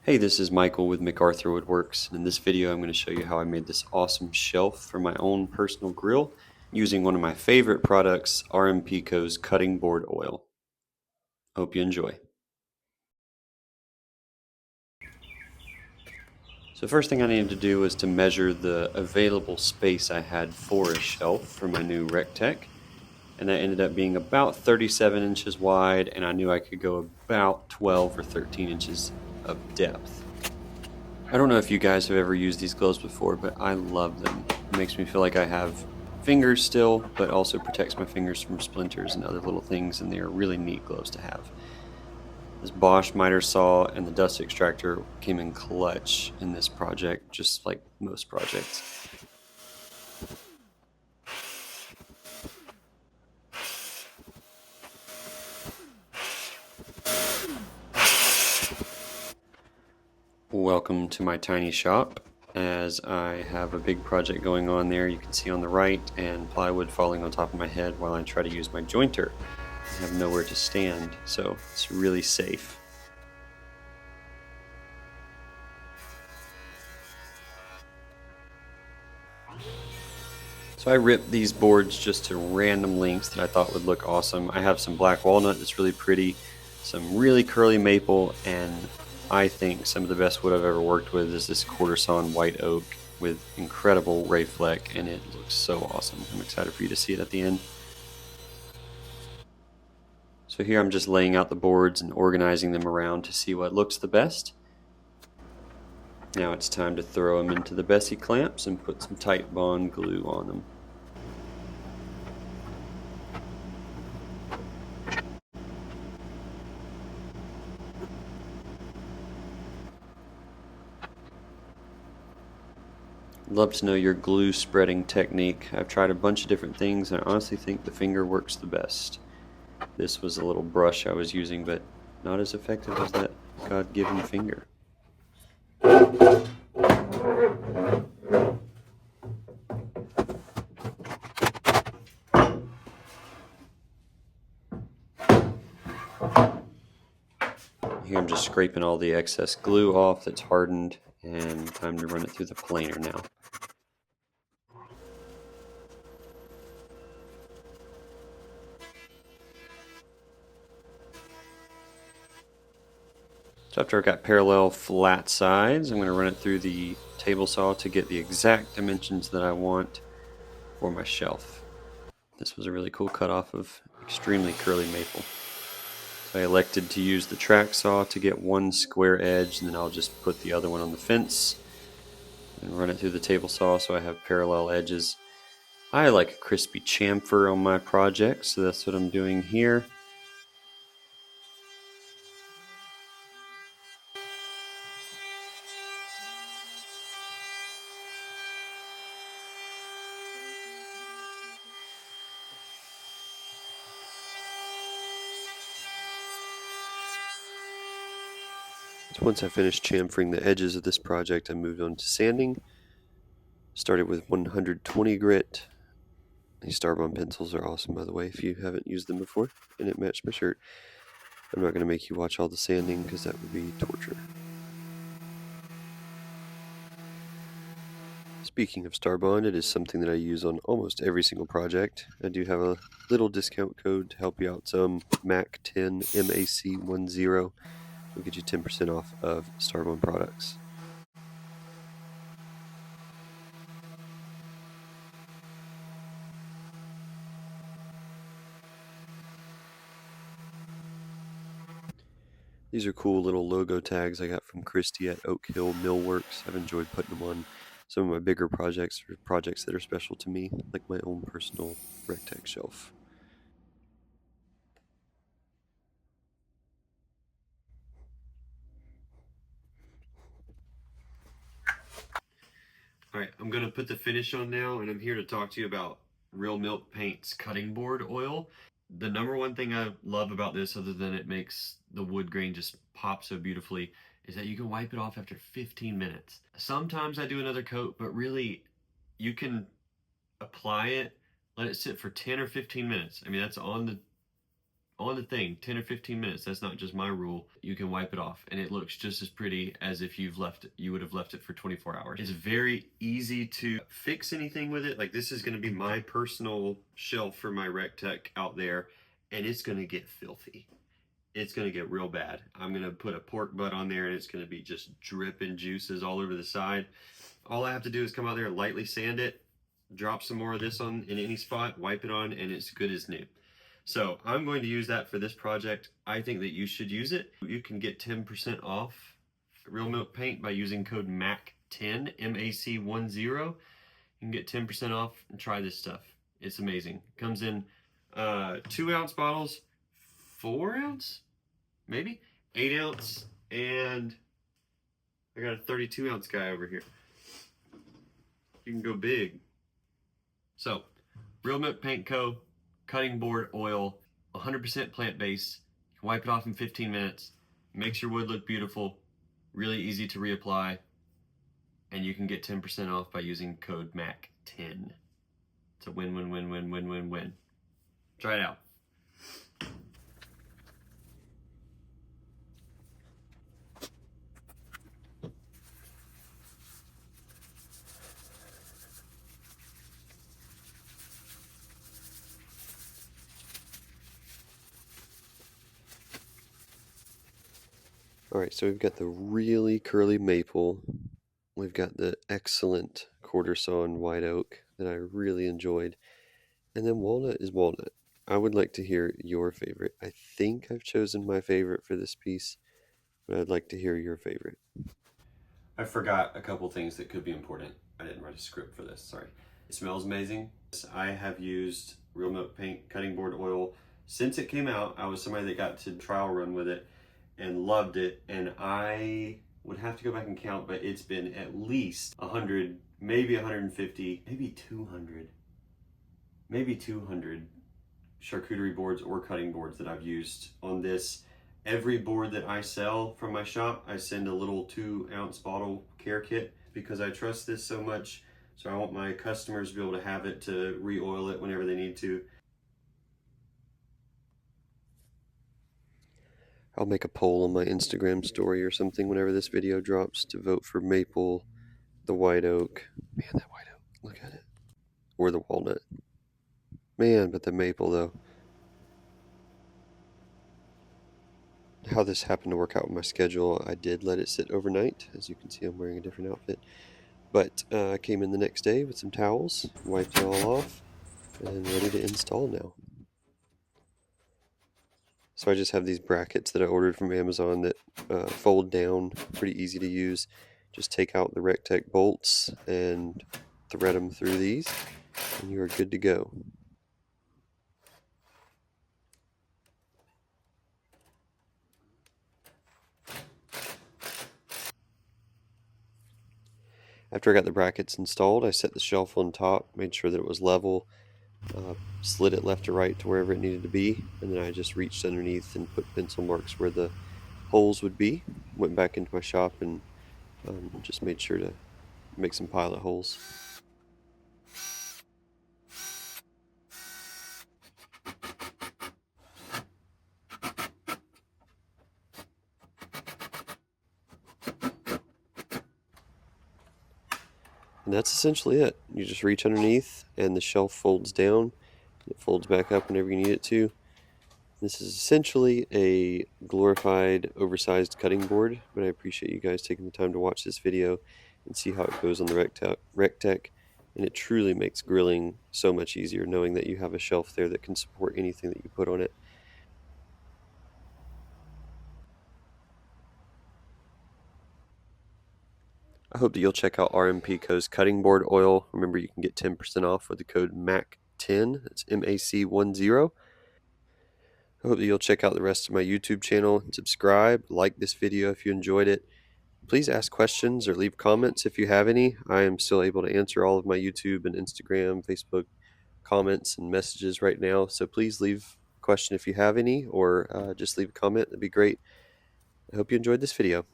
Hey, this is Michael with MacArthur Woodworks, and in this video I'm going to show you how I made this awesome shelf for my own personal grill using one of my favorite products, RMPco's cutting board oil. Hope you enjoy. So first thing I needed to do was to measure the available space I had for a shelf for my new recteq, and that ended up being about 37 inches wide, and I knew I could go about 12 or 13 inches of depth. I don't know if you guys have ever used these gloves before, but I love them. It makes me feel like I have fingers still, but also protects my fingers from splinters and other little things, and they are really neat gloves to have. This Bosch miter saw and the dust extractor came in clutch in this project, just like most projects. Welcome to my tiny shop, as I have a big project going on there. You can see on the right, and plywood falling on top of my head while I try to use my jointer. I have nowhere to stand, so it's really safe. So I ripped these boards just to random lengths that I thought would look awesome. I have some black walnut that's really pretty, some really curly maple, and I think some of the best wood I've ever worked with is this quarter sawn white oak with incredible ray fleck, and it looks so awesome. I'm excited for you to see it at the end. So here I'm just laying out the boards and organizing them around to see what looks the best. Now it's time to throw them into the Bessie clamps and put some Titebond glue on them. I'd love to know your glue spreading technique. I've tried a bunch of different things, and I honestly think the finger works the best. This was a little brush I was using, but not as effective as that God-given finger. Here I'm just scraping all the excess glue off that's hardened, and time to run it through the planer now. So after I've got parallel flat sides, I'm going to run it through the table saw to get the exact dimensions that I want for my shelf. This was a really cool cutoff of extremely curly maple. So I elected to use the track saw to get one square edge, and then I'll just put the other one on the fence and run it through the table saw so I have parallel edges. I like a crispy chamfer on my project, so that's what I'm doing here. So once I finished chamfering the edges of this project, I moved on to sanding. Started with 120 grit. These Starbond pencils are awesome, by the way, if you haven't used them before, and it matched my shirt. I'm not going to make you watch all the sanding because that would be torture. Speaking of Starbond, it is something that I use on almost every single project. I do have a little discount code to help you out some, MAC10, MAC10. Will get you 10% off of Starbond products. These are cool little logo tags I got from Christy at Oak Hill Millworks. I've enjoyed putting them on some of my bigger projects, or projects that are special to me, like my own personal recteq shelf. Alright, I'm going to put the finish on now, and I'm here to talk to you about Real Milk Paint's cutting board oil. The number one thing I love about this, other than it makes the wood grain just pop so beautifully, is that you can wipe it off after 15 minutes. Sometimes I do another coat, but really you can apply it, let it sit for 10 or 15 minutes. I mean, that's on on the thing 10 or 15 minutes. That's not just my rule. You can wipe it off and it looks just as pretty as if you would have left it for 24 hours. It's very easy to fix anything with it. Like, this is going to be my personal shelf for my recteq out there, and it's going to get filthy. It's going to get real bad. I'm going to put a pork butt on there and it's going to be just dripping juices all over the side. All I have to do is come out there and lightly sand it, drop some more of this on in any spot, wipe it on, and it's good as new. So I'm going to use that for this project. I think that you should use it. You can get 10% off Real Milk Paint by using code MAC10, MAC10. You can get 10% off and try this stuff. It's amazing. It comes in 2-ounce bottles, 4-ounce, maybe 8-ounce, and I got a 32-ounce guy over here. You can go big. So, Real Milk Paint Co. cutting board oil, 100% plant-based. You can wipe it off in 15 minutes. Makes your wood look beautiful. Really easy to reapply. And you can get 10% off by using code MAC10. It's a win, win, win, win, win, win, win. Try it out. Alright, so we've got the really curly maple. We've got the excellent quarter sawn white oak that I really enjoyed. And then walnut is walnut. I would like to hear your favorite. I think I've chosen my favorite for this piece, but I'd like to hear your favorite. I forgot a couple things that could be important. I didn't write a script for this, sorry. It smells amazing. I have used Real Milk Paint cutting board oil since it came out. I was somebody that got to trial run with it and loved it, and I would have to go back and count, but it's been at least 100, maybe 150, maybe 200 charcuterie boards or cutting boards that I've used on this. Every board that I sell from my shop, I send a little 2-ounce bottle care kit because I trust this so much. So I want my customers to be able to have it to re-oil it whenever they need to. I'll make a poll on my Instagram story or something whenever this video drops to vote for maple, the white oak. Man, that white oak, look at it. Or the walnut. Man, but the maple though. How this happened to work out with my schedule, I did let it sit overnight. As you can see, I'm wearing a different outfit. But I came in the next day with some towels, wiped it all off, and ready to install now. So I just have these brackets that I ordered from Amazon that fold down, pretty easy to use. Just take out the recteq bolts and thread them through these, and you are good to go. After I got the brackets installed, I set the shelf on top, made sure that it was level, slid it left to right to wherever it needed to be, and then I just reached underneath and put pencil marks where the holes would be. Went back into my shop and just made sure to make some pilot holes. And that's essentially it. You just reach underneath and the shelf folds down. It folds back up whenever you need it to. This is essentially a glorified oversized cutting board, but I appreciate you guys taking the time to watch this video and see how it goes on the recteq. And it truly makes grilling so much easier knowing that you have a shelf there that can support anything that you put on it. I hope that you'll check out RMP Co's cutting board oil. Remember, you can get 10% off with the code MAC10. That's MAC10. I hope that you'll check out the rest of my YouTube channel and subscribe. Like this video if you enjoyed it. Please ask questions or leave comments if you have any. I am still able to answer all of my YouTube and Instagram, Facebook comments and messages right now. So please leave a question if you have any, or just leave a comment. That'd be great. I hope you enjoyed this video.